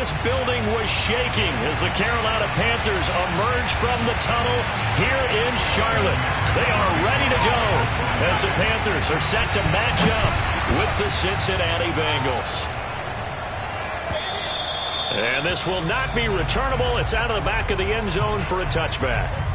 this building was shaking as the Carolina Panthers emerge from the tunnel here in Charlotte. They are ready to go as the Panthers are set to match up with the Cincinnati Bengals. And this will not be returnable. It's out of the back of the end zone for a touchback.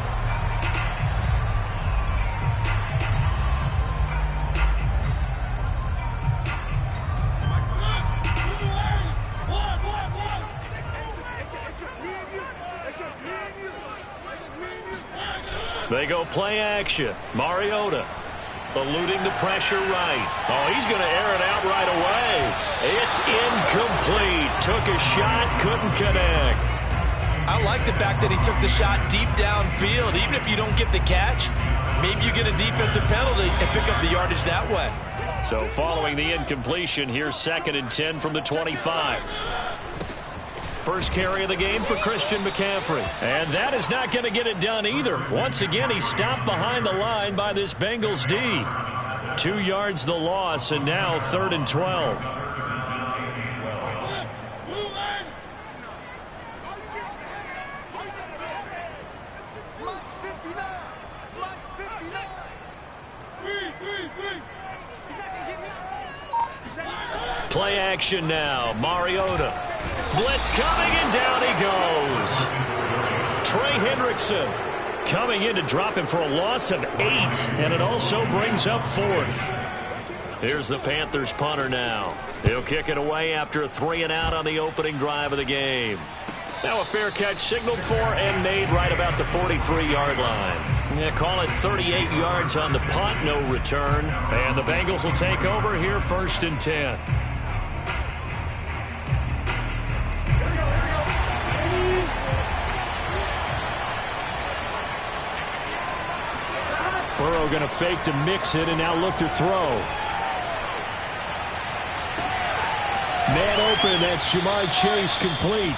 They go play action. Mariota eluding the pressure right. Oh, he's going to air it out right away. It's incomplete. Took a shot, couldn't connect. I like the fact that he took the shot deep downfield. Even if you don't get the catch, maybe you get a defensive penalty and pick up the yardage that way. So following the incompletion, here's 2nd and 10 from the 25. First carry of the game for Christian McCaffrey. And that is not going to get it done either. Once again, he stopped behind the line by this Bengals D. 2 yards the loss, and now 3rd and 12. Play action now. Mariota. Blitz coming, and down he goes. Trey Hendrickson coming in to drop him for a loss of 8, and it also brings up 4th. Here's the Panthers punter now. He'll kick it away after a 3-and-out on the opening drive of the game. Now a fair catch signaled for and made right about the 43-yard line. Yeah, call it 38 yards on the punt, no return. And the Bengals will take over here 1st and 10. Burrow going to fake to mix it and now look to throw. Man open, that's Jamar Chase complete.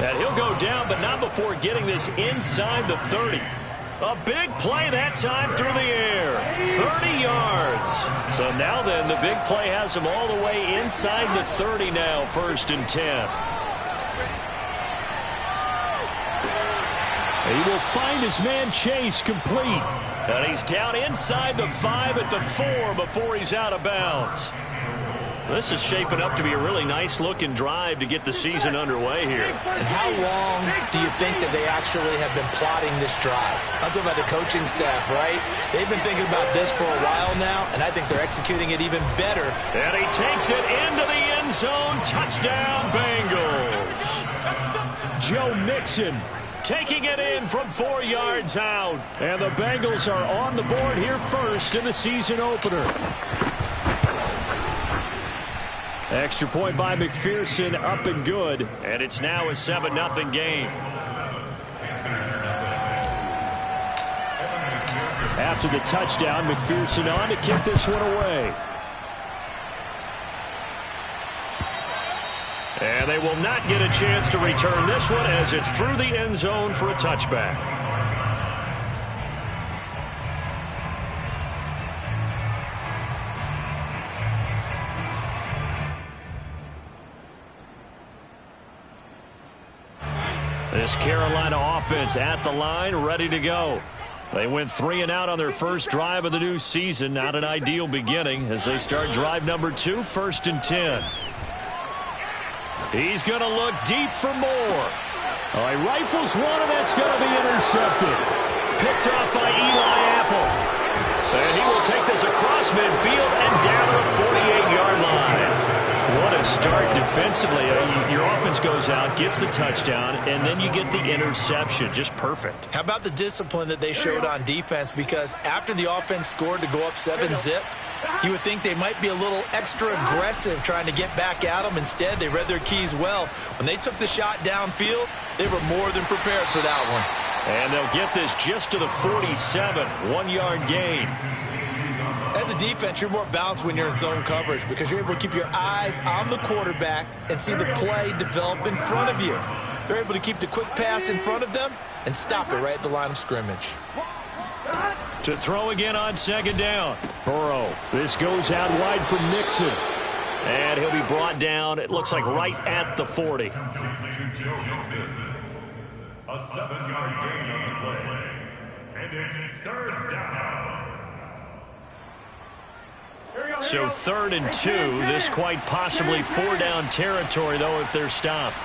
And he'll go down, but not before getting this inside the 30. A big play that time through the air. 30 yards. So now then, the big play has him all the way inside the 30 now, 1st and 10. He will find his man Chase complete. And he's down inside the 5 at the 4 before he's out of bounds. This is shaping up to be a really nice-looking drive to get the season underway here. And how long do you think that they actually have been plotting this drive? I'm talking about the coaching staff, right? They've been thinking about this for a while now, and I think they're executing it even better. And he takes it into the end zone. Touchdown, Bengals. Joe Mixon taking it in from 4 yards out. And the Bengals are on the board here first in the season opener. Extra point by McPherson, up and good. And it's now a 7-0 game. After the touchdown, McPherson on to kick this one away. And they will not get a chance to return this one as it's through the end zone for a touchback. This Carolina offense at the line, ready to go. They went 3-and-out on their first drive of the new season. Not an ideal beginning as they start drive number 2, 1st and 10. He's going to look deep for more. Oh, he rifles one, and that's going to be intercepted. Picked off by Eli Apple. And he will take this across midfield and down to the 48-yard line. What a start defensively. Your offense goes out, gets the touchdown, and then you get the interception. Just perfect. How about the discipline that they showed on defense? Because after the offense scored to go up 7-zip, you would think they might be a little extra aggressive trying to get back at them. Instead, they read their keys well. When they took the shot downfield, they were more than prepared for that one. And they'll get this just to the 47, 1-yard gain. As a defense, you're more balanced when you're in zone coverage because you're able to keep your eyes on the quarterback and see the play develop in front of you. They're able to keep the quick pass in front of them and stop it right at the line of scrimmage. To throw again on 2nd down. Burrow. This goes out wide for Mixon. And he'll be brought down, it looks like, right at the 40. A 7-yard gain on the play. And it's third down. So 3rd and 2. This quite possibly 4-down territory, though, if they're stopped.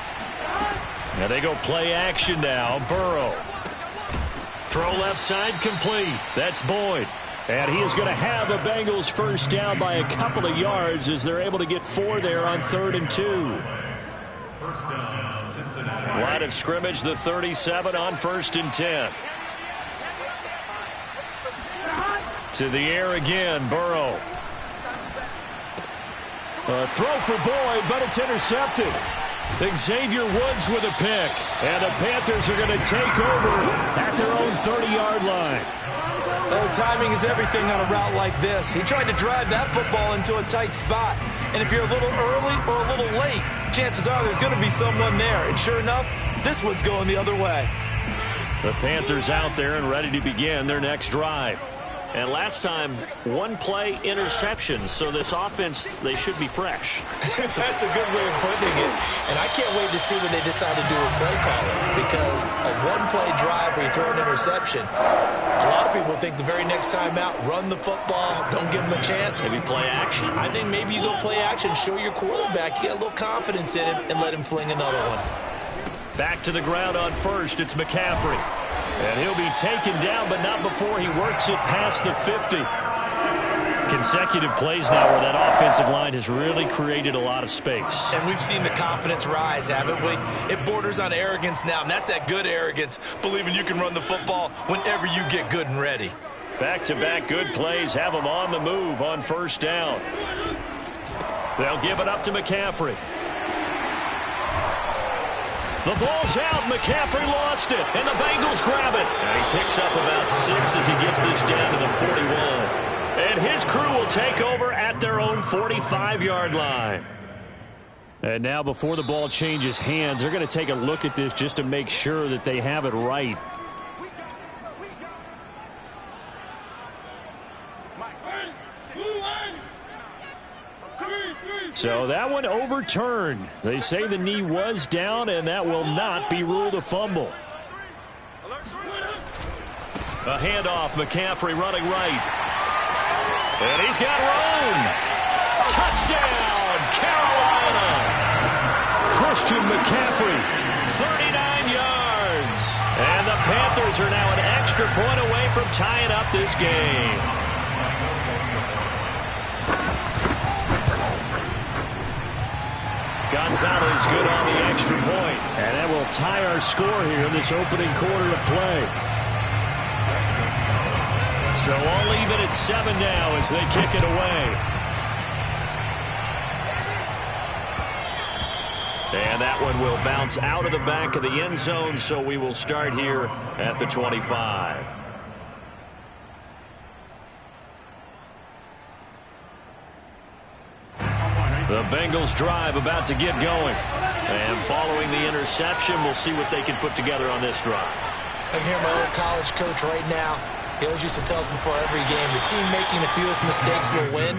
Now they go play action now. Burrow. Throw left side complete. That's Boyd. And he is going to have the Bengals first down by a couple of yards as they're able to get 4 there on 3rd and 2. First down, Cincinnati. Line of scrimmage, the 37 on 1st and 10. To the air again, Burrow. A throw for Boyd, but it's intercepted. Xavier Woods with a pick. And the Panthers are going to take over at their own 30-yard line. Well, timing is everything on a route like this. He tried to drive that football into a tight spot. And if you're a little early or a little late, chances are there's going to be someone there. And sure enough, this one's going the other way. The Panthers out there and ready to begin their next drive. And last time, 1-play interception. So this offense, they should be fresh. That's a good way of putting it. And I can't wait to see what they decide to do with play calling. Because a 1-play drive where you throw an interception, a lot of people think the very next time out, run the football, don't give them a chance. Maybe play action. I think maybe you go play action, show your quarterback, you get a little confidence in him, and let him fling another one. Back to the ground on first. It's McCaffrey. And he'll be taken down, but not before he works it past the 50. Consecutive plays now where that offensive line has really created a lot of space. And we've seen the confidence rise, haven't we? It borders on arrogance now, and that's that good arrogance, believing you can run the football whenever you get good and ready. Back-to-back good plays have them on the move on first down. They'll give it up to McCaffrey. The ball's out. McCaffrey lost it, and the Bengals grab it. And he picks up about 6 as he gets this down to the 41. And his crew will take over at their own 45-yard line. And now before the ball changes hands, they're going to take a look at this just to make sure that they have it right. So that one overturned. They say the knee was down, and that will not be ruled a fumble. A handoff, McCaffrey running right. And he's got room. Touchdown, Carolina. Christian McCaffrey, 39 yards. And the Panthers are now an extra point away from tying up this game. Gonzalez good on the extra point. And that will tie our score here in this opening quarter of play. So all even at 7 now as they kick it away. And that one will bounce out of the back of the end zone, so we will start here at the 25. The Bengals drive about to get going. And following the interception, we'll see what they can put together on this drive. I can hear my old college coach right now. He always used to tell us before every game, the team making the fewest mistakes will win.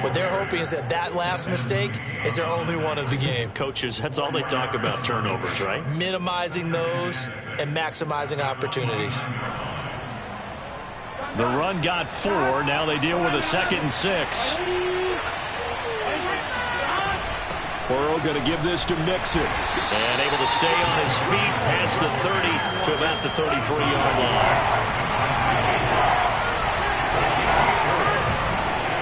What they're hoping is that that last mistake is their only one of the game. Coaches, that's all they talk about, turnovers, right? Minimizing those and maximizing opportunities. The run got 4. Now they deal with a 2nd and 6. Burrow going to give this to Mixon. And able to stay on his feet past the 30 to about the 33-yard line.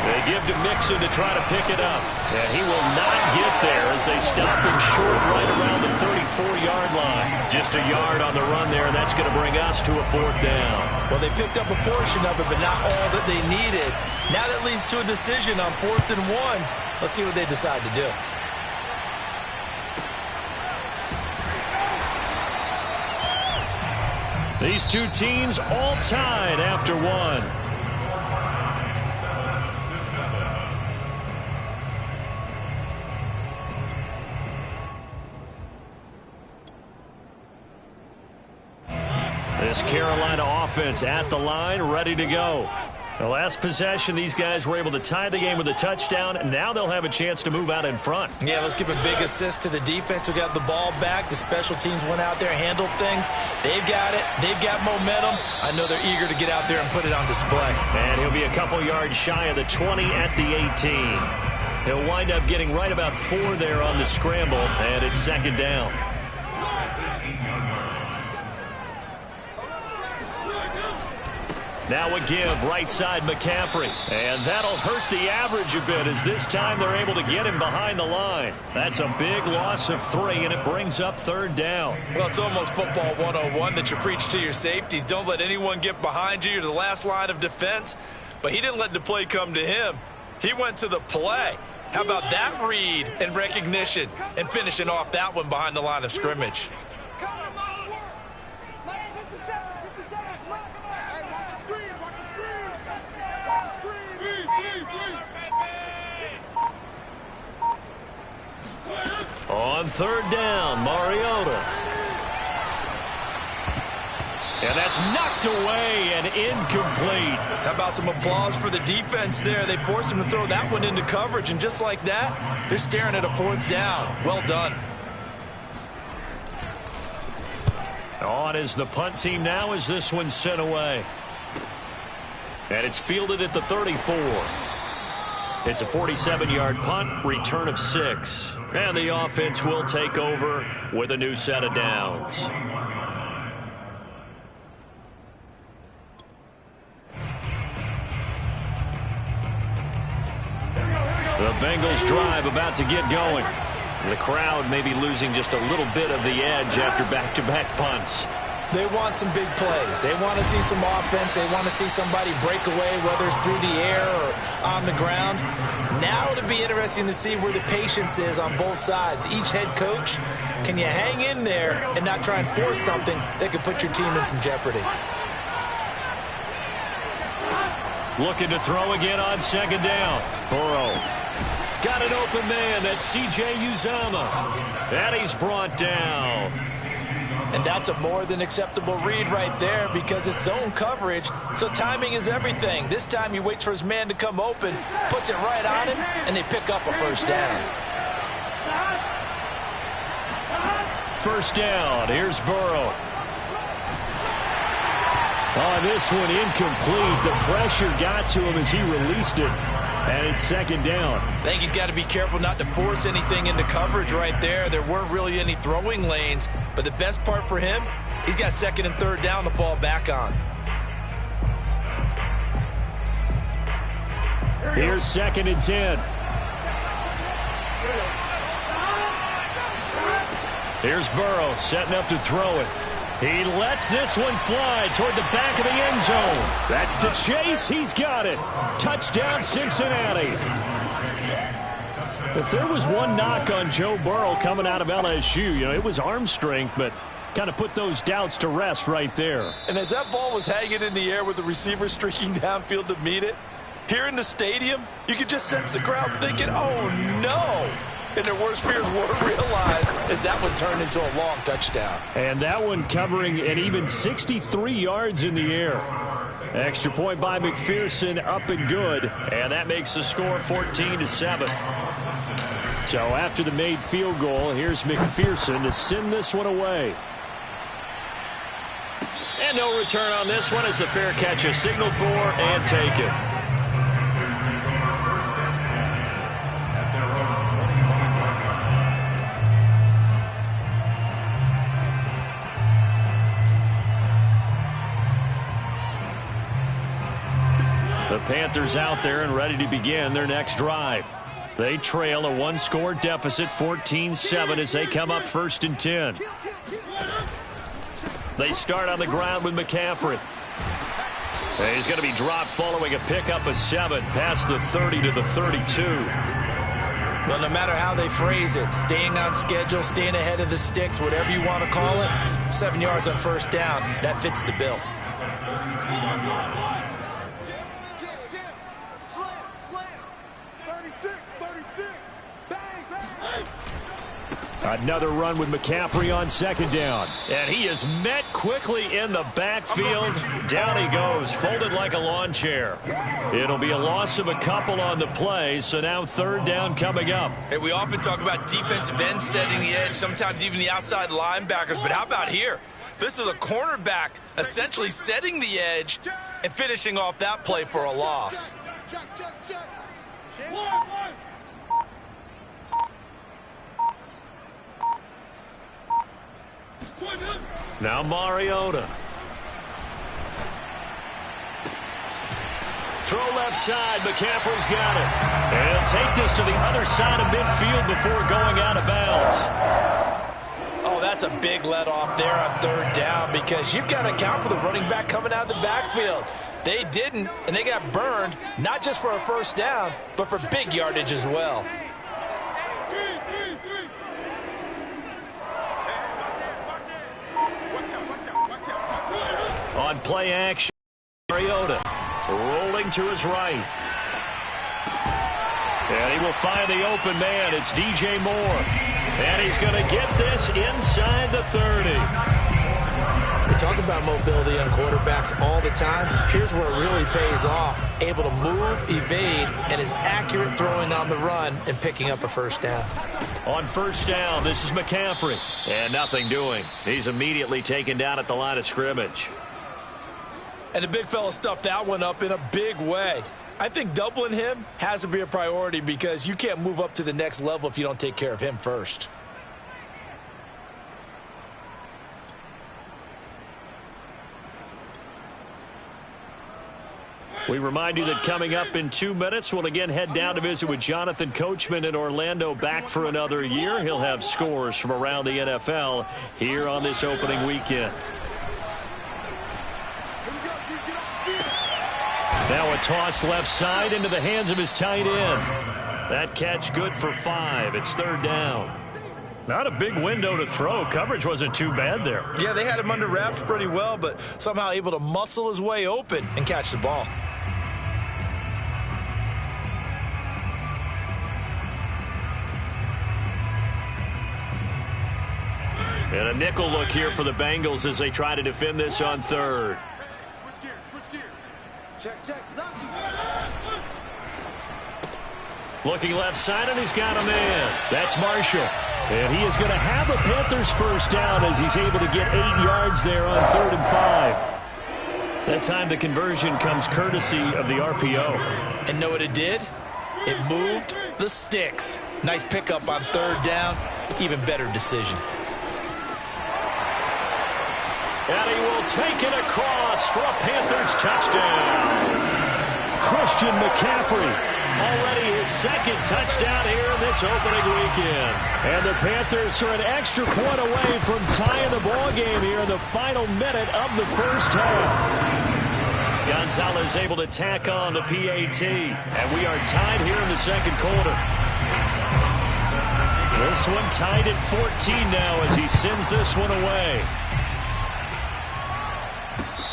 They give to Mixon to try to pick it up. And he will not get there as they stop him short right around the 34-yard line. Just a yard on the run there, and that's going to bring us to a 4th down. Well, they picked up a portion of it, but not all that they needed. Now that leads to a decision on 4th and 1. Let's see what they decide to do. These two teams all tied after 1. This Carolina offense at the line, ready to go. The last possession, these guys were able to tie the game with a touchdown, and now they'll have a chance to move out in front. Yeah, let's give a big assist to the defense who got the ball back. The special teams went out there, handled things. They've got it. They've got momentum. I know they're eager to get out there and put it on display. And he'll be a couple yards shy of the 20 at the 18. He'll wind up getting right about 4 there on the scramble, and it's second down. Now a give, right side McCaffrey. And that'll hurt the average a bit as this time they're able to get him behind the line. That's a big loss of 3, and it brings up third down. Well, it's almost football 101 that you preach to your safeties. Don't let anyone get behind you. You're the last line of defense. But he didn't let the play come to him. He went to the play. How about that read and recognition and finishing off that one behind the line of scrimmage? On third down, Mariota. And that's knocked away and incomplete. How about some applause for the defense there? They forced him to throw that one into coverage, and just like that, they're staring at a fourth down. Well done. On is the punt team now as this one's sent away. And it's fielded at the 34. It's a 47-yard punt, return of 6. And the offense will take over with a new set of downs. The Bengals drive about to get going. The crowd may be losing just a little bit of the edge after back-to-back punts. They want some big plays. They want to see some offense. They want to see somebody break away, whether it's through the air or on the ground. Now it'll be interesting to see where the patience is on both sides. Each head coach, can you hang in there and not try and force something that could put your team in some jeopardy? Looking to throw again on second down. Burrow. Got an open man. That's C.J. Uzomah. And he's brought down. And that's a more than acceptable read right there because it's zone coverage, so timing is everything. This time he waits for his man to come open, puts it right on him, and they pick up a first down. First down. Here's Burrow. On this one, incomplete. The pressure got to him as he released it. And it's second down. I think he's got to be careful not to force anything into coverage right there. There weren't really any throwing lanes. But the best part for him, he's got second and third down to fall back on. Here's second and 10. Here's Burrow setting up to throw it. He lets this one fly toward the back of the end zone. That's to Chase. He's got it. Touchdown, Cincinnati. If there was one knock on Joe Burrow coming out of LSU, it was arm strength, but kind of put those doubts to rest right there. And as that ball was hanging in the air with the receiver streaking downfield to meet it, here in the stadium, you could just sense the crowd thinking, oh, no. And their worst fears were realized as that one turned into a long touchdown. And that one covering an even 63 yards in the air. Extra point by McPherson, up and good. And that makes the score 14-7. So after the made field goal, here's McPherson to send this one away. And no return on this one as the fair catch is signaled for and taken. The Panthers out there and ready to begin their next drive. They trail a one-score deficit, 14-7, as they come up first and 10. They start on the ground with McCaffrey. He's going to be dropped following a pickup of 7 past the 30 to the 32. Well, no matter how they phrase it, staying on schedule, staying ahead of the sticks, whatever you want to call it, 7 yards on first down, that fits the bill. Another run with McCaffrey on second down. And he is met quickly in the backfield. Down he goes, folded like a lawn chair. It'll be a loss of a couple on the play, so now third down coming up. Hey, we often talk about defensive ends setting the edge, sometimes even the outside linebackers, but how about here? This is a cornerback essentially setting the edge and finishing off that play for a loss. Now Mariota. Throw left side. McCaffrey's got it. And he'll take this to the other side of midfield before going out of bounds. Oh, that's a big let off there on third down because you've got to account for the running back coming out of the backfield. They didn't, and they got burned, not just for a first down, but for big yardage as well. On play action, Mariota rolling to his right. And he will find the open man. It's DJ Moore. And he's going to get this inside the 30. We talk about mobility on quarterbacks all the time. Here's where it really pays off. Able to move, evade, and is accurate throwing on the run and picking up a first down. On first down, this is McCaffrey. And nothing doing. He's immediately taken down at the line of scrimmage. And the big fella stuffed that one up in a big way. I think doubling him has to be a priority because you can't move up to the next level if you don't take care of him first. We remind you that coming up in 2 minutes, we'll again head down to visit with Jonathan Coachman in Orlando, back for another year. He'll have scores from around the NFL here on this opening weekend. Now a toss left side into the hands of his tight end. That catch good for 5. It's third down. Not a big window to throw. Coverage wasn't too bad there. Yeah, they had him under wraps pretty well, but somehow able to muscle his way open and catch the ball. And a nickel look here for the Bengals as they try to defend this on third. Looking left side, and he's got a man. That's Marshall. And he is going to have a Panthers first down as he's able to get 8 yards there on 3rd and 5. That time the conversion comes courtesy of the RPO. And know what it did? It moved the sticks. Nice pickup on 3rd down. Even better decision. And he will take it across for a Panthers touchdown. Christian McCaffrey. Already his 2nd touchdown here in this opening weekend. And the Panthers are an extra point away from tying the ball game here in the final minute of the first half. Gonzalez able to tack on the PAT. And we are tied here in the 2nd quarter. This one tied at 14 now as he sends this one away.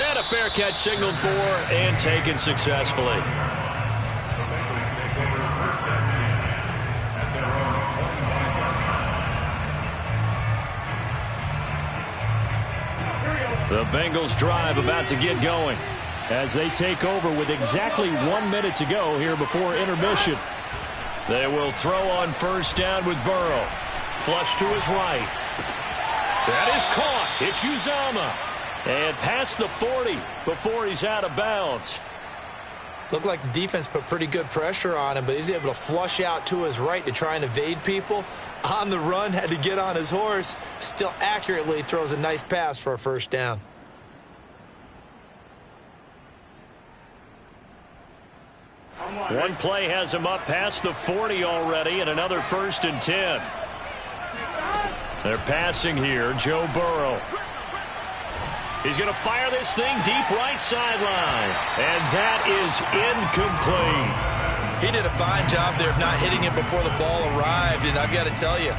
And a fair catch signaled for and taken successfully. The Bengals drive about to get going as they take over with exactly 1 minute to go here before intermission. They will throw on first down with Burrow. Flush to his right. That is caught. It's Uzomah. And past the 40 before he's out of bounds. Looked like the defense put pretty good pressure on him, but he's able to flush out to his right to try and evade people. On the run, had to get on his horse. Still accurately throws a nice pass for a first down. One play has him up past the 40 already, and another 1st and 10. They're passing here. Joe Burrow. He's going to fire this thing deep right sideline. And that is incomplete. He did a fine job there of not hitting him before the ball arrived. And I've got to tell you,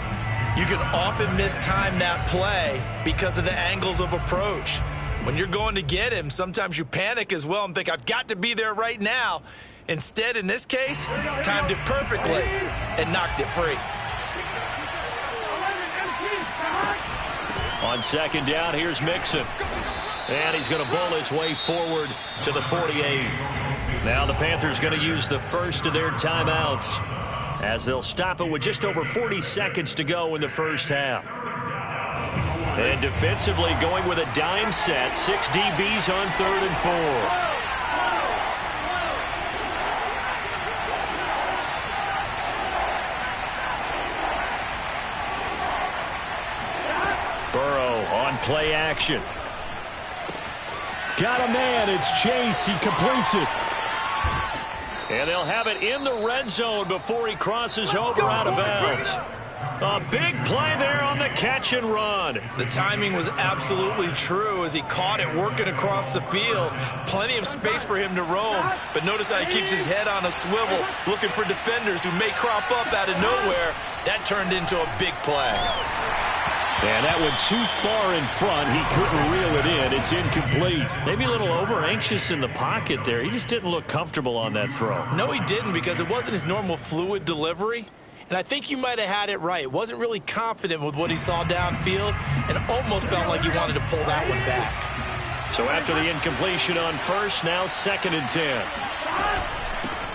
you can often mistime that play because of the angles of approach. When you're going to get him, sometimes you panic as well and think, I've got to be there right now. Instead, in this case, timed it perfectly and knocked it free. On second down, here's Mixon. And he's going to bowl his way forward to the 48. Now the Panthers going to use the first of their timeouts as they'll stop it with just over 40 seconds to go in the first half. And defensively going with a dime set. 6 DBs on 3rd and 4. Burrow on play action. Got a man. It's Chase. He completes it. And they'll have it in the red zone before he crosses over out of bounds. A big play there on the catch and run. The timing was absolutely true as he caught it working across the field. Plenty of space for him to roam. But notice how he keeps his head on a swivel, looking for defenders who may crop up out of nowhere. That turned into a big play. And that went too far in front. He couldn't reel it in. It's incomplete. Maybe a little over-anxious in the pocket there. He just didn't look comfortable on that throw. No, he didn't, because it wasn't his normal fluid delivery. And I think you might have had it right. Wasn't really confident with what he saw downfield and almost felt like he wanted to pull that one back. So after the incompletion on first, now 2nd and 10.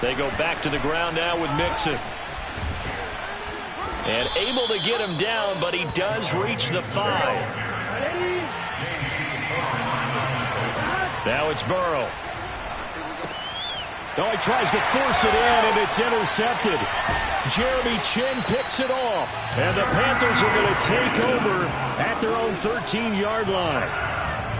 They go back to the ground now with Mixon. And able to get him down, but he does reach the 5. Now it's Burrow. Oh, he tries to force it in, and it's intercepted. Jeremy Chin picks it off. And the Panthers are going to take over at their own 13-yard line.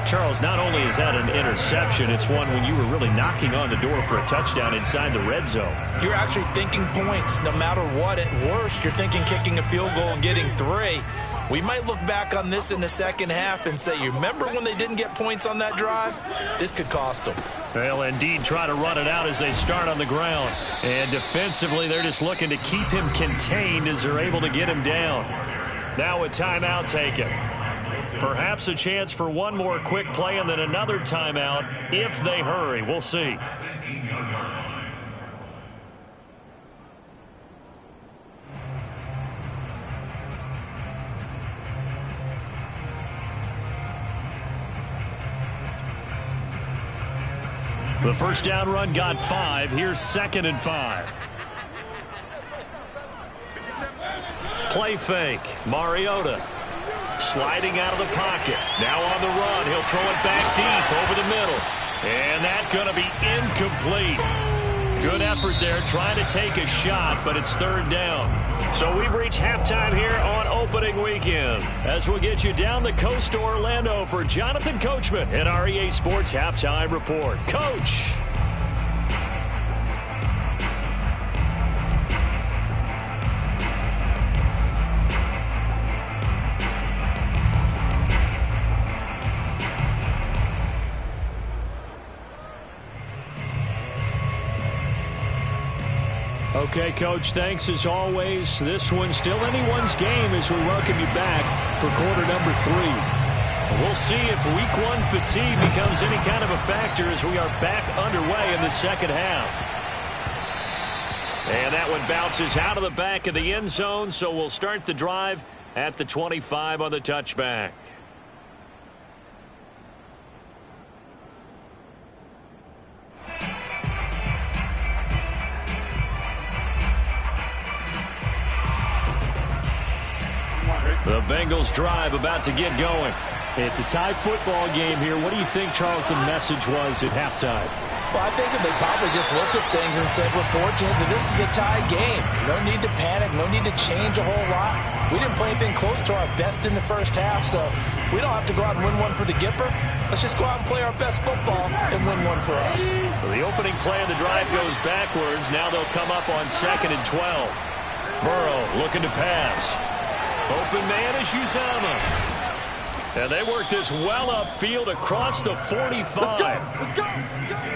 Charles, not only is that an interception, it's one when you were really knocking on the door for a touchdown inside the red zone. You're actually thinking points no matter what. At worst, you're thinking kicking a field goal and getting 3. We might look back on this in the second half and say, you remember when they didn't get points on that drive? This could cost them. They'll indeed try to run it out as they start on the ground. And defensively, they're just looking to keep him contained as they're able to get him down. Now a timeout taken. Perhaps a chance for one more quick play and then another timeout if they hurry. We'll see. The first down run got 5. Here's 2nd and 5. Play fake. Mariota sliding out of the pocket. Now on the run. He'll throw it back deep over the middle. And that's going to be incomplete. Good effort there trying to take a shot, but it's 3rd down. So we've reached halftime here on opening weekend. As we'll get you down the coast to Orlando for Jonathan Coachman at our EA Sports Halftime Report. Coach. Okay, Coach, thanks as always. This one's still anyone's game as we welcome you back for quarter number 3. We'll see if week 1 fatigue becomes any kind of a factor as we are back underway in the second half. And that one bounces out of the back of the end zone, so we'll start the drive at the 25 on the touchback. The Bengals drive about to get going. It's a tie football game here. What do you think, Charles, the message was at halftime? Well, I think they probably just looked at things and said, we're fortunate that this is a tie game. No need to panic. No need to change a whole lot. We didn't play anything close to our best in the first half, so we don't have to go out and win one for the Gipper. Let's just go out and play our best football and win one for us. So the opening play of the drive goes backwards. Now they'll come up on 2nd and 12. Burrow looking to pass. Open man is Uzomah. And they work this well upfield across the 45. Let's go.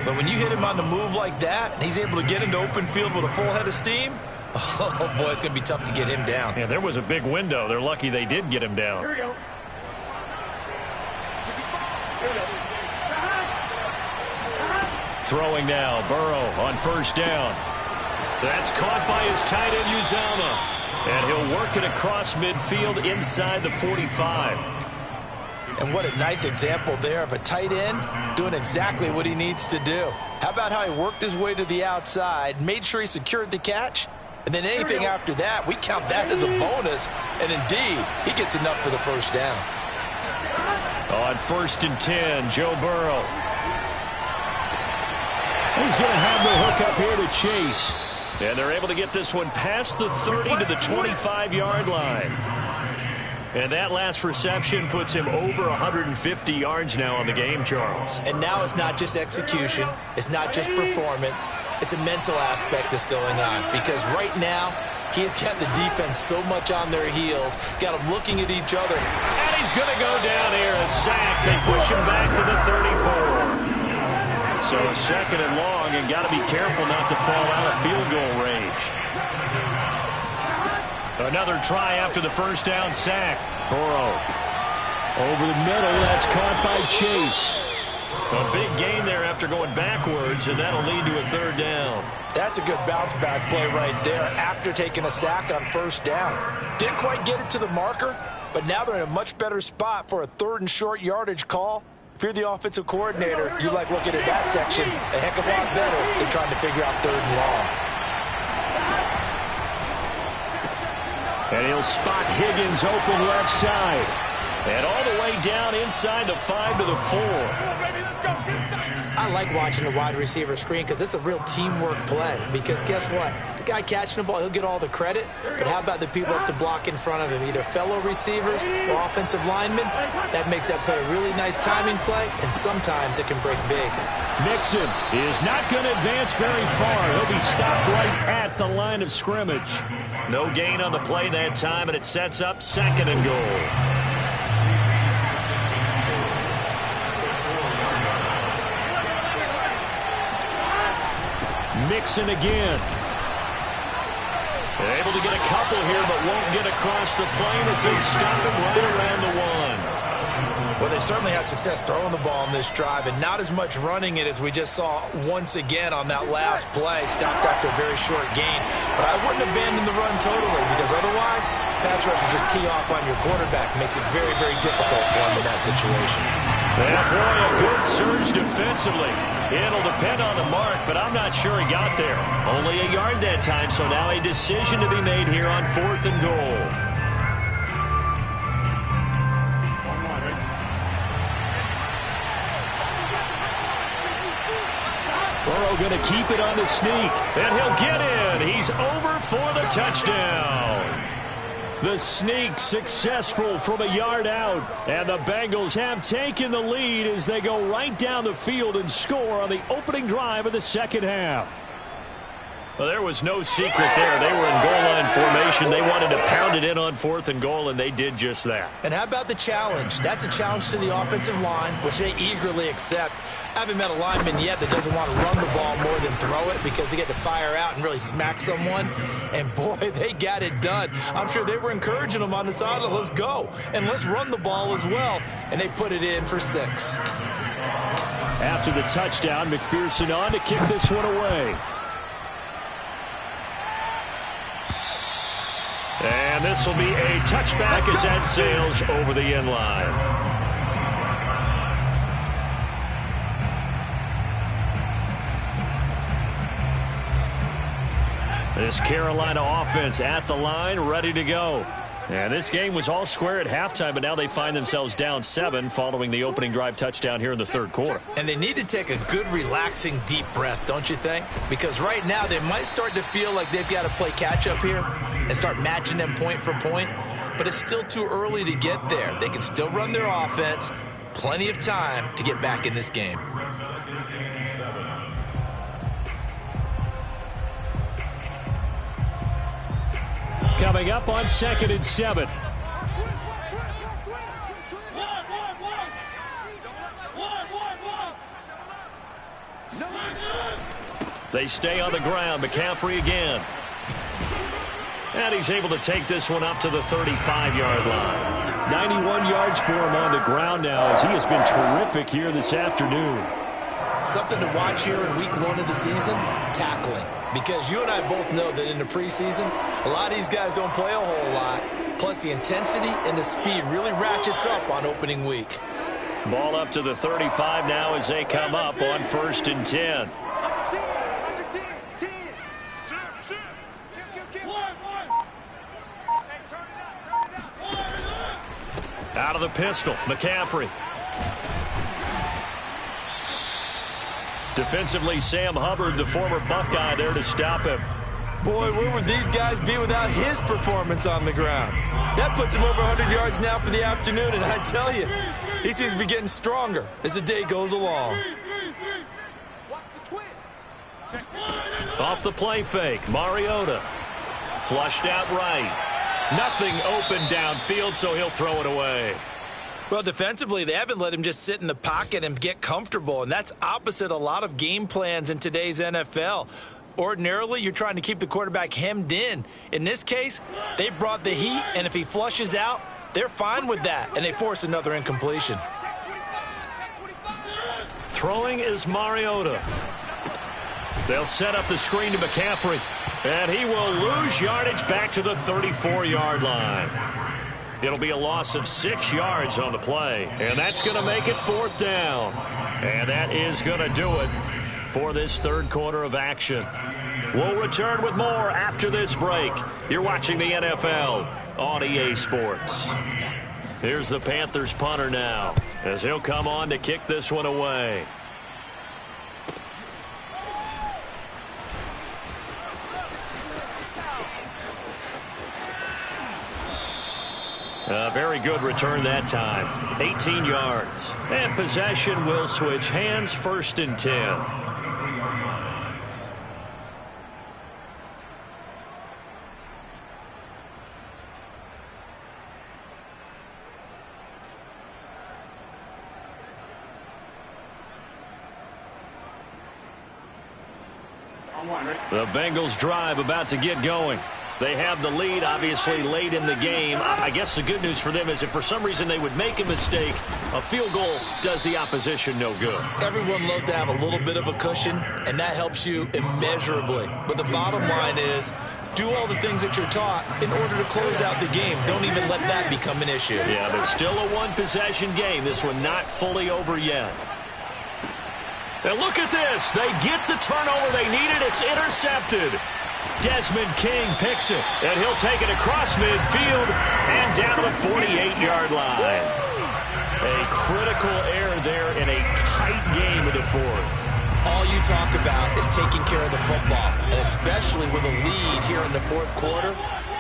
But when you hit him on the move like that, and he's able to get into open field with a full head of steam, oh, boy, it's going to be tough to get him down. Yeah, there was a big window. They're lucky they did get him down. Here we go. Throwing now, Burrow on first down. That's caught by his tight end, Uzomah. And he'll work it across midfield inside the 45. And what a nice example there of a tight end doing exactly what he needs to do. How about how he worked his way to the outside, made sure he secured the catch, and then anything after that, we count that as a bonus. And indeed, he gets enough for the first down. On 1st and 10, Joe Burrow. He's going to have the hook up here to Chase. And they're able to get this one past the 30 to the 25-yard line. And that last reception puts him over 150 yards now on the game, Charles. And now it's not just execution. It's not just performance. It's a mental aspect that's going on. Because right now, he's got the defense so much on their heels, got them looking at each other. And he's going to go down here, a sack. They push him back to the 34. So a 2nd and long, and got to be careful not to fall out of field goal range. Another try after the first down sack. Burrow over the middle. That's caught by Chase. A big gain there after going backwards, and that'll lead to a 3rd down. That's a good bounce-back play right there after taking a sack on 1st down. Didn't quite get it to the marker, but now they're in a much better spot for a 3rd and short yardage call. If you're the offensive coordinator, you like looking at that section a heck of a lot better than trying to figure out 3rd and long. And he'll spot Higgins open left side. And all the way down inside the 5 to the 4. I like watching the wide receiver screen because it's a real teamwork play. Because guess what? The guy catching the ball, he'll get all the credit. But how about the people who have to block in front of him, either fellow receivers or offensive linemen? That makes that play a really nice timing play, and sometimes it can break big. Mixon is not going to advance very far. He'll be stopped right at the line of scrimmage. No gain on the play that time, and it sets up 2nd and goal. Mixon again. They're able to get a couple here, but won't get across the plane as they stop him right around the 1. Well, they certainly had success throwing the ball in this drive, and not as much running it as we just saw once again on that last play. Stopped after a very short gain. But I wouldn't abandon the run totally, because otherwise, pass rushers just tee off on your quarterback. Makes it very, very difficult for him in that situation. And boy, a good surge defensively. It'll depend on the mark, but I'm not sure he got there. Only a yard that time, so now a decision to be made here on 4th and goal. Burrow going to keep it on the sneak, and he'll get in. He's over for the touchdown. The sneak successful from a yard out, and the Bengals have taken the lead as they go right down the field and score on the opening drive of the 2nd half. Well, there was no secret there. They were in goal line formation. They wanted to pound it in on 4th and goal, and they did just that. And how about the challenge? That's a challenge to the offensive line, which they eagerly accept. I haven't met a lineman yet that doesn't want to run the ball more than throw it because they get to fire out and really smack someone. And, boy, they got it done. I'm sure they were encouraging them on the sideline. Let's go, and let's run the ball as well. And they put it in for 6. After the touchdown, McPherson on to kick this one away. And this will be a touchback as that sails over the end line. This Carolina offense at the line, ready to go. And this game was all square at halftime, but now they find themselves down 7 following the opening drive touchdown here in the 3rd quarter. And they need to take a good, relaxing, deep breath, don't you think? Because right now they might start to feel like they've got to play catch-up here and start matching them point for point. But it's still too early to get there. They can still run their offense. Plenty of time to get back in this game. Coming up on 2nd and 7. They stay on the ground. McCaffrey again. And he's able to take this one up to the 35-yard line. 91 yards for him on the ground now as he has been terrific here this afternoon. Something to watch here in week 1 of the season, tackling. Because you and I both know that in the preseason, a lot of these guys don't play a whole lot. Plus, the intensity and the speed really ratchets up on opening week. Ball up to the 35 now as they come up on 1st and 10. Out of the pistol, McCaffrey. Defensively, Sam Hubbard, the former Buckeye, there to stop him. Boy, where would these guys be without his performance on the ground? That puts him over 100 yards now for the afternoon, and I tell you, he seems to be getting stronger as the day goes along. Off the play fake, Mariota. Flushed out right. Nothing open downfield, so he'll throw it away. Well, defensively, they haven't let him just sit in the pocket and get comfortable, and that's opposite a lot of game plans in today's NFL. Ordinarily, you're trying to keep the quarterback hemmed in. In this case, they brought the heat, and if he flushes out, they're fine with that, and they force another incompletion. Throwing is Mariota. They'll set up the screen to McCaffrey, and he will lose yardage back to the 34-yard line. It'll be a loss of 6 yards on the play, and that's going to make it 4th down. And that is going to do it for this third quarter of action. We'll return with more after this break. You're watching the NFL on EA Sports. Here's the Panthers punter now as he'll come on to kick this one away. A very good return that time. 18 yards. And possession will switch hands, 1st and 10. The Bengals drive about to get going. They have the lead, obviously, late in the game. I guess the good news for them is if for some reason they would make a mistake, a field goal does the opposition no good. Everyone loves to have a little bit of a cushion, and that helps you immeasurably. But the bottom line is, do all the things that you're taught in order to close out the game. Don't even let that become an issue. Yeah, but still a one-possession game. This one not fully over yet. And look at this. They get the turnover they needed. It's intercepted. Desmond King picks it, and he'll take it across midfield and down to the 48-yard line. A critical error there in a tight game of the 4th. All you talk about is taking care of the football, and especially with a lead here in the 4th quarter,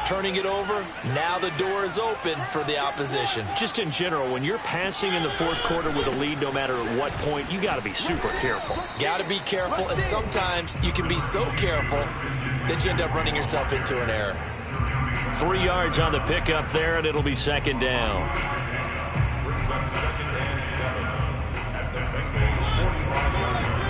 turning it over, now the door is open for the opposition. Just in general, when you're passing in the 4th quarter with a lead, no matter at what point, you got to be super careful. Got to be careful, and sometimes you can be so careful that you end up running yourself into an error. 3 yards on the pickup there, and it'll be 2nd down. Brings up 2nd and 7 at the Bengals 45-yard line.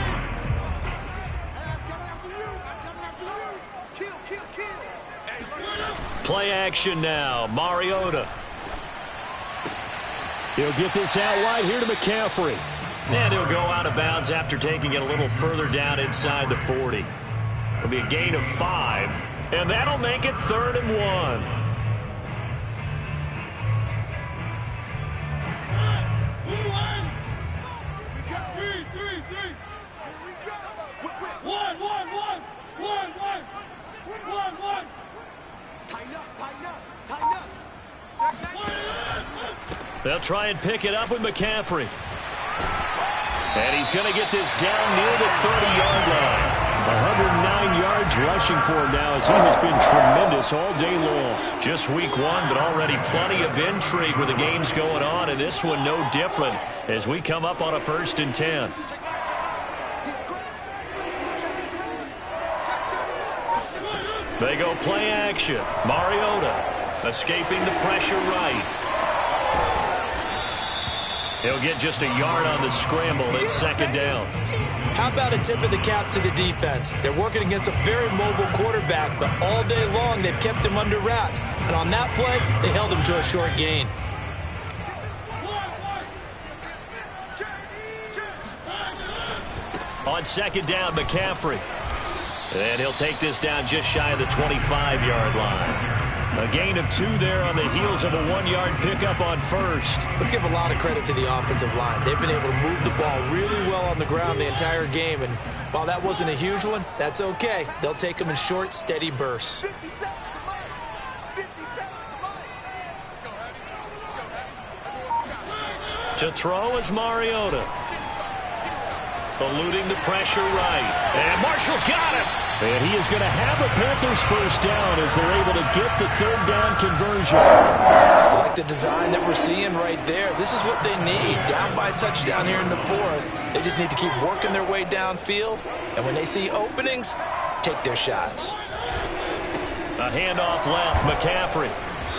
Play action now. Mariota. He'll get this out wide here to McCaffrey. And he'll go out of bounds after taking it a little further down inside the 40. It'll be a gain of 5, and that'll make it 3rd and 1. They'll try and pick it up with McCaffrey. And he's going to get this down near the 30-yard line. 109 yards rushing for him now as he has been tremendous all day long. Just week 1, but already plenty of intrigue with the games going on, and this one no different as we come up on a 1st and 10. They go play action. Mariota escaping the pressure right. He'll get just a yard on the scramble. It's 2nd down. How about a tip of the cap to the defense? They're working against a very mobile quarterback, but all day long they've kept him under wraps. And on that play, they held him to a short gain. On 2nd down, McCaffrey. And he'll take this down just shy of the 25-yard line. A gain of 2 there on the heels of a 1-yard pickup on first. Let's give a lot of credit to the offensive line. They've been able to move the ball really well on the ground the entire game, and while that wasn't a huge one, that's okay. They'll take them in short, steady bursts. To throw is Mariota. Eluding the pressure right. And Marshall's got him. And he is going to have a Panthers first down as they're able to get the 3rd down conversion. I like the design that we're seeing right there. This is what they need. Down by a touchdown here in the 4th. They just need to keep working their way downfield. And when they see openings, take their shots. A handoff left, McCaffrey.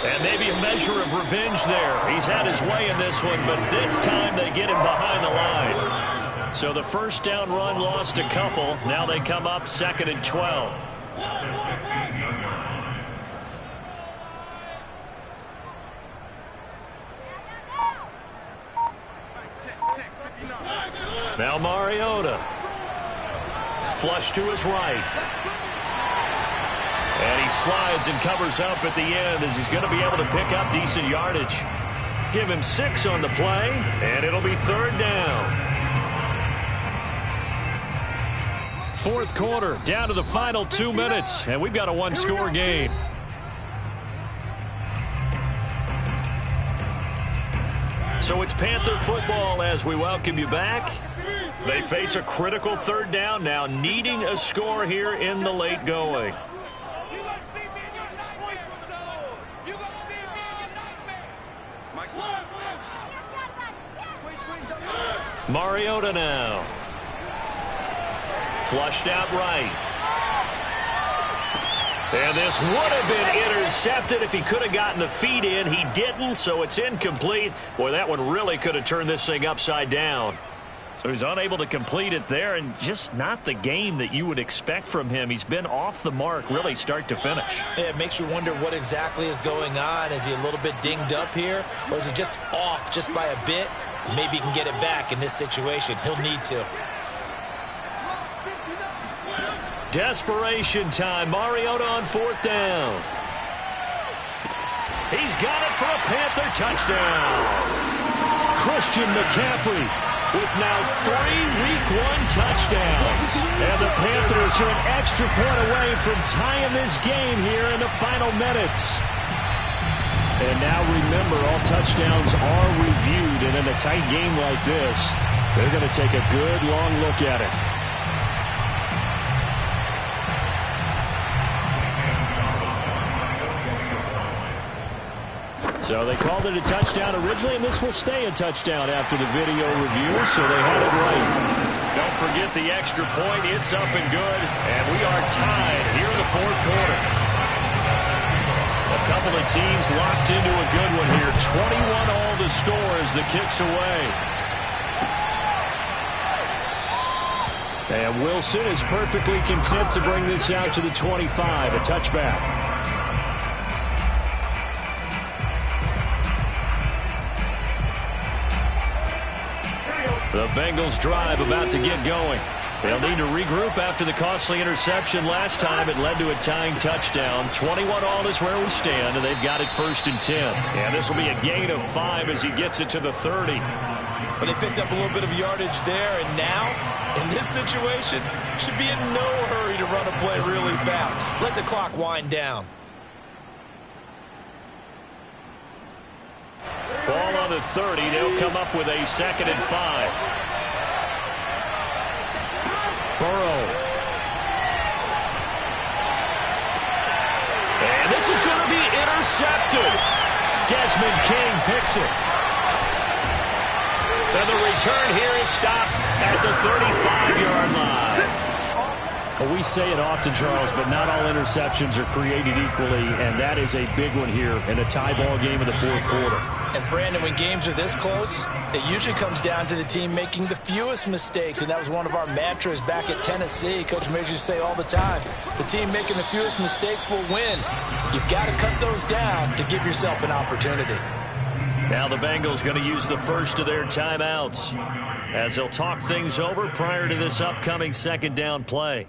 And maybe a measure of revenge there. He's had his way in this one, but this time they get him behind the line. So the first down run lost a couple. Now they come up 2nd and 12. Now Mariota. Flush to his right. And he slides and covers up at the end as he's going to be able to pick up decent yardage. Give him 6 on the play, and it'll be 3rd down. 4th quarter, down to the final 2 minutes, and we've got a 1-score game. So it's Panther football as we welcome you back. They face a critical 3rd down now, needing a score here in the late going. Mariota now. Flushed out right. And this would have been intercepted if he could have gotten the feet in. He didn't, so it's incomplete. Boy, that one really could have turned this thing upside down. So he's unable to complete it there, and just not the game that you would expect from him. He's been off the mark really start to finish. Yeah, it makes you wonder what exactly is going on. Is he a little bit dinged up here, or is he just off just by a bit? Maybe he can get it back in this situation. He'll need to. Desperation time. Mariota on 4th down. He's got it for a Panther touchdown. Christian McCaffrey with now 3 Week 1 touchdowns. And the Panthers are an extra point away from tying this game here in the final minutes. And now remember, all touchdowns are reviewed, and in a tight game like this, they're going to take a good long look at it. So they called it a touchdown originally, and this will stay a touchdown after the video review, so they had it right. Don't forget the extra point. It's up and good, and we are tied here in the 4th quarter. A couple of teams locked into a good one here. 21 all the score as the kick's away. And Wilson is perfectly content to bring this out to the 25, a touchback. The Bengals drive about to get going. They'll need to regroup after the costly interception last time. It led to a tying touchdown. 21 all is where we stand, and they've got it 1st and 10. And this will be a gain of 5 as he gets it to the 30. But they picked up a little bit of yardage there, and now, in this situation, should be in no hurry to run a play really fast. Let the clock wind down. Ball on the 30. They'll come up with a 2nd and 5. Burrow. And this is going to be intercepted. Desmond King picks it. And the return here is stopped at the 35-yard line. Well, we say it often, Charles, but not all interceptions are created equally, and that is a big one here in a tie ball game in the 4th quarter. And, Brandon, when games are this close, it usually comes down to the team making the fewest mistakes, and that was one of our mantras back at Tennessee. Coach Majors used to say all the time, the team making the fewest mistakes will win. You've got to cut those down to give yourself an opportunity. Now the Bengals going to use the first of their timeouts as they'll talk things over prior to this upcoming 2nd down play.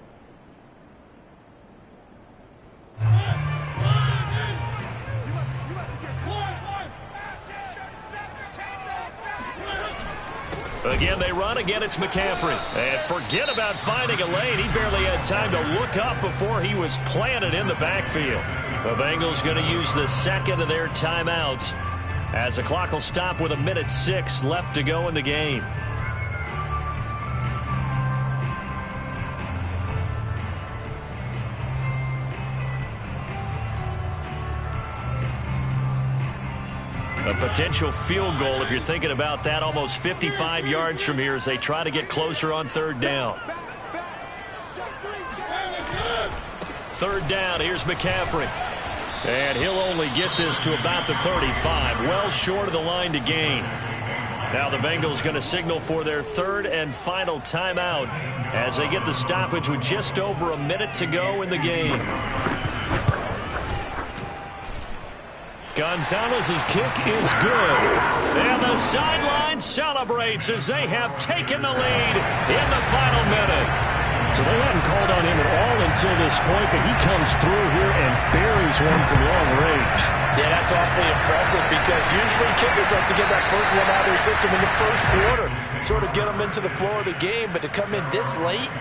Again, they run. Again, it's McCaffrey. And forget about finding a lane. He barely had time to look up before he was planted in the backfield. The Bengals going to use the second of their timeouts as the clock will stop with 1:06 left to go in the game. A potential field goal, if you're thinking about that, almost 55 yards from here as they try to get closer on third down. Third down, here's McCaffrey. And he'll only get this to about the 35, well short of the line to gain. Now the Bengals going to signal for their third and final timeout as they get the stoppage with just over a minute to go in the game. Gonzalez's kick is good. And the sideline celebrates as they have taken the lead in the final minute. So they hadn't called on him at all until this point, but he comes through here and buries one from long range. Yeah, that's awfully impressive because usually kickers like to get that first one out of their system in the first quarter, sort of get them into the flow of the game, but to come in this late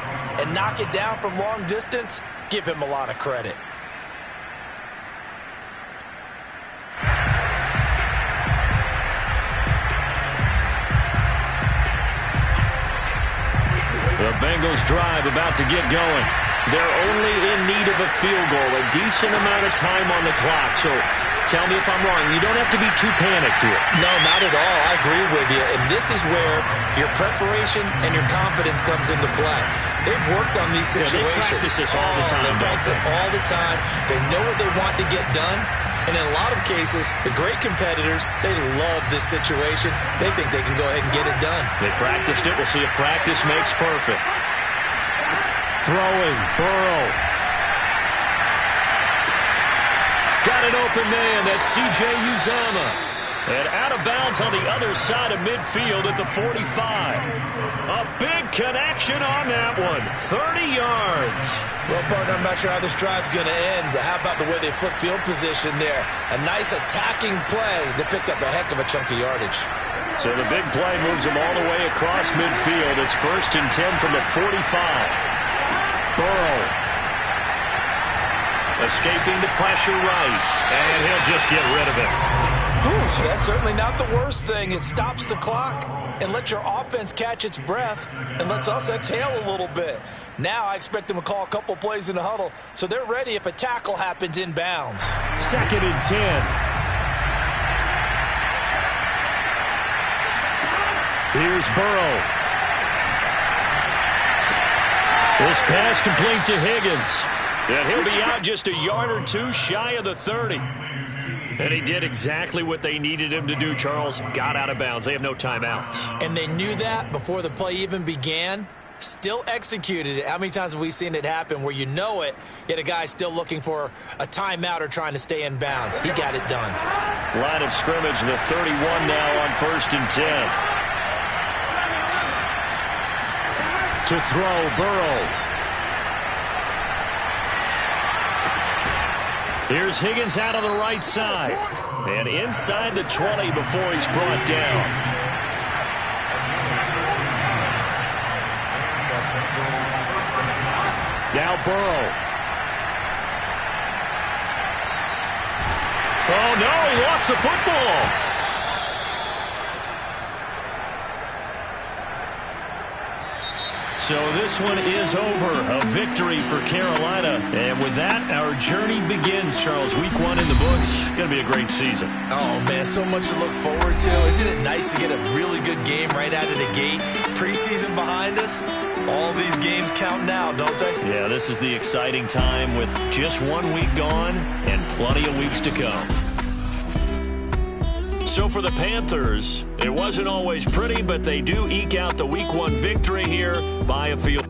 and knock it down from long distance, give him a lot of credit. The Bengals drive about to get going. They're only in need of a field goal, a decent amount of time on the clock. So tell me if I'm wrong. You don't have to be too panicked here. No, not at all. I agree with you. And this is where your preparation and your confidence comes into play. They've worked on these situations. They practice this all the time. They practice it all the time. They know what they want to get done. And in a lot of cases, the great competitors, they love this situation. They think they can go ahead and get it done. They practiced it. We'll see if practice makes perfect. Throwing, Burrow. Got an open man. That's C.J. Uzomah. And out of bounds on the other side of midfield at the 45. A big connection on that one. 30 yards. Well, partner, I'm not sure how this drive's going to end, but how about the way they flip field position there? A nice attacking play that picked up a heck of a chunk of yardage. So the big play moves them all the way across midfield. It's 1st and 10 from the 45. Burrow. Escaping the pressure right. And he'll just get rid of it. Whew, that's certainly not the worst thing. It stops the clock and lets your offense catch its breath and lets us exhale a little bit. Now I expect them to call a couple plays in the huddle so they're ready if a tackle happens in bounds. 2nd and 10. Here's Burrow. This pass complete to Higgins. And he'll be out just a yard or two shy of the 30. And he did exactly what they needed him to do, Charles. Got out of bounds. They have no timeouts. And they knew that before the play even began. Still executed it. How many times have we seen it happen where you know it, yet a guy's still looking for a timeout or trying to stay in bounds? He got it done. Line of scrimmage, the 31 now on 1st and 10. To throw, Burrow. Here's Higgins out on the right side. And inside the 20 before he's brought down. Now Burrow. Oh, no, he lost the football. So this one is over. A victory for Carolina. And with that, our journey begins, Charles. Week 1 in the books. Going to be a great season. Oh, man, so much to look forward to. Isn't it nice to get a really good game right out of the gate? Preseason behind us. All these games count now, don't they? Yeah, this is the exciting time with just 1 week gone and plenty of weeks to come. So for the Panthers, it wasn't always pretty, but they do eke out the Week 1 victory here by a field.